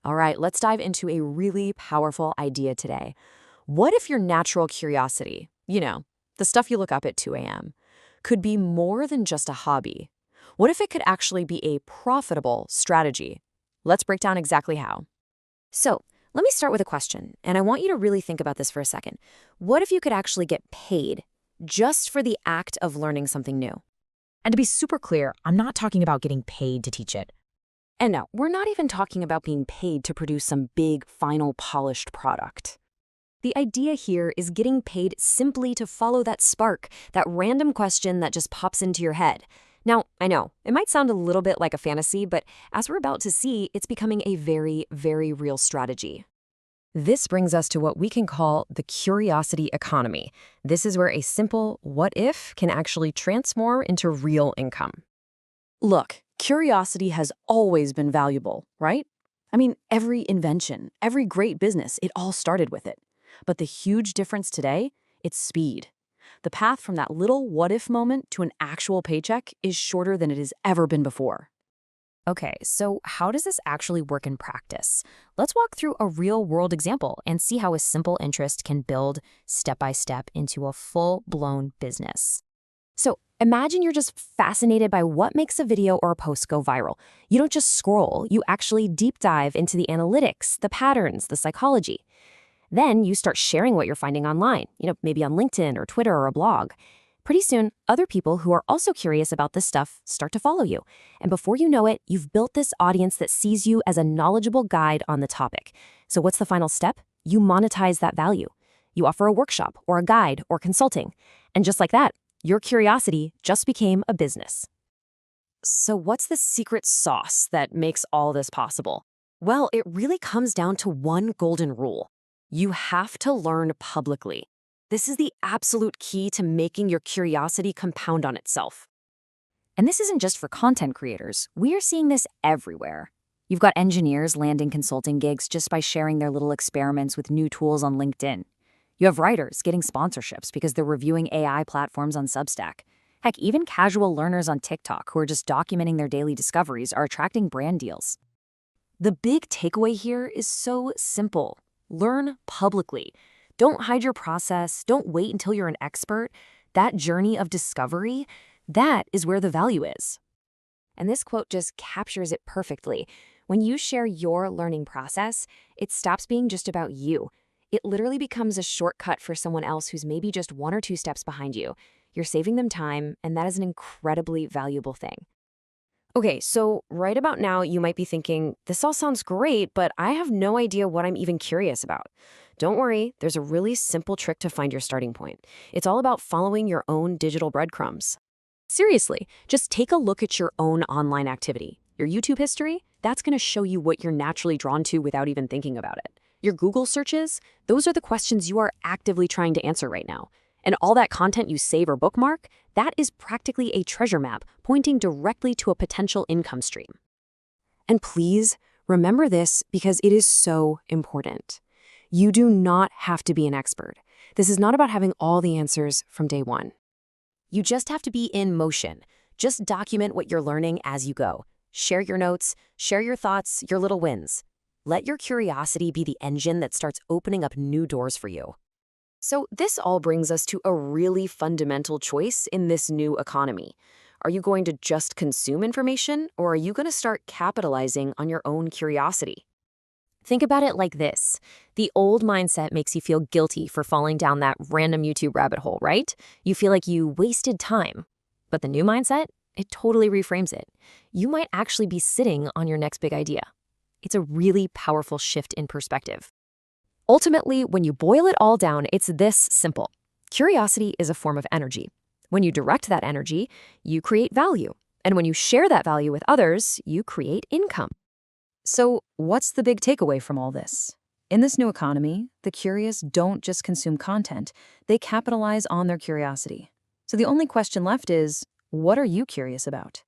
All right, let's dive into a really powerful idea today. What if your natural curiosity, the stuff you look up at 2 a.m., could be more than just a hobby? What if it could actually be a profitable strategy? Let's break down exactly how. So, let me start with a question, and I want you to really think about this for a second. What if you could actually get paid just for the act of learning something new? And to be super clear, I'm not talking about getting paid to teach it. And no, we're not even talking about being paid to produce some big, final, polished product. The idea here is getting paid simply to follow that spark, that random question that just pops into your head. Now, I know, it might sound a little bit like a fantasy, but as we're about to see, it's becoming a very, very real strategy. This brings us to what we can call the curiosity economy. This is where a simple what if can actually transform into real income. Look, curiosity has always been valuable, right? I mean, every invention, every great business, it all started with it. But the huge difference today, it's speed. The path from that little what-if moment to an actual paycheck is shorter than it has ever been before. Okay, so how does this actually work in practice? Let's walk through a real-world example and see how a simple interest can build step by step into a full-blown business. So imagine you're just fascinated by what makes a video or a post go viral. You don't just scroll, you actually deep dive into the analytics, the patterns, the psychology. Then you start sharing what you're finding online, maybe on LinkedIn or Twitter or a blog. Pretty soon, other people who are also curious about this stuff start to follow you. And before you know it, you've built this audience that sees you as a knowledgeable guide on the topic. So what's the final step? You monetize that value. You offer a workshop or a guide or consulting. And just like that, your curiosity just became a business. So what's the secret sauce that makes all this possible? Well, it really comes down to one golden rule. You have to learn publicly. This is the absolute key to making your curiosity compound on itself. And this isn't just for content creators. We are seeing this everywhere. You've got engineers landing consulting gigs just by sharing their little experiments with new tools on LinkedIn. You have writers getting sponsorships because they're reviewing AI platforms on Substack. Heck, even casual learners on TikTok who are just documenting their daily discoveries are attracting brand deals. The big takeaway here is so simple. Learn publicly. Don't hide your process. Don't wait until you're an expert. That journey of discovery, that is where the value is. And this quote just captures it perfectly. When you share your learning process, it stops being just about you. It literally becomes a shortcut for someone else who's maybe just 1 or 2 steps behind you. You're saving them time, and that is an incredibly valuable thing. Okay, so right about now, you might be thinking, this all sounds great, but I have no idea what I'm even curious about. Don't worry, there's a really simple trick to find your starting point. It's all about following your own digital breadcrumbs. Seriously, just take a look at your own online activity. Your YouTube history, that's going to show you what you're naturally drawn to without even thinking about it. Your Google searches, those are the questions you are actively trying to answer right now. And all that content you save or bookmark, that is practically a treasure map pointing directly to a potential income stream. And please remember this because it is so important. You do not have to be an expert. This is not about having all the answers from day one. You just have to be in motion. Just document what you're learning as you go. Share your notes, share your thoughts, your little wins. Let your curiosity be the engine that starts opening up new doors for you. So this all brings us to a really fundamental choice in this new economy. Are you going to just consume information, or are you going to start capitalizing on your own curiosity? Think about it like this. The old mindset makes you feel guilty for falling down that random YouTube rabbit hole, right? You feel like you wasted time. But the new mindset, it totally reframes it. You might actually be sitting on your next big idea. It's a really powerful shift in perspective. Ultimately, when you boil it all down, it's this simple. Curiosity is a form of energy. When you direct that energy, you create value. And when you share that value with others, you create income. So what's the big takeaway from all this? In this new economy, the curious don't just consume content, they capitalize on their curiosity. So the only question left is, what are you curious about?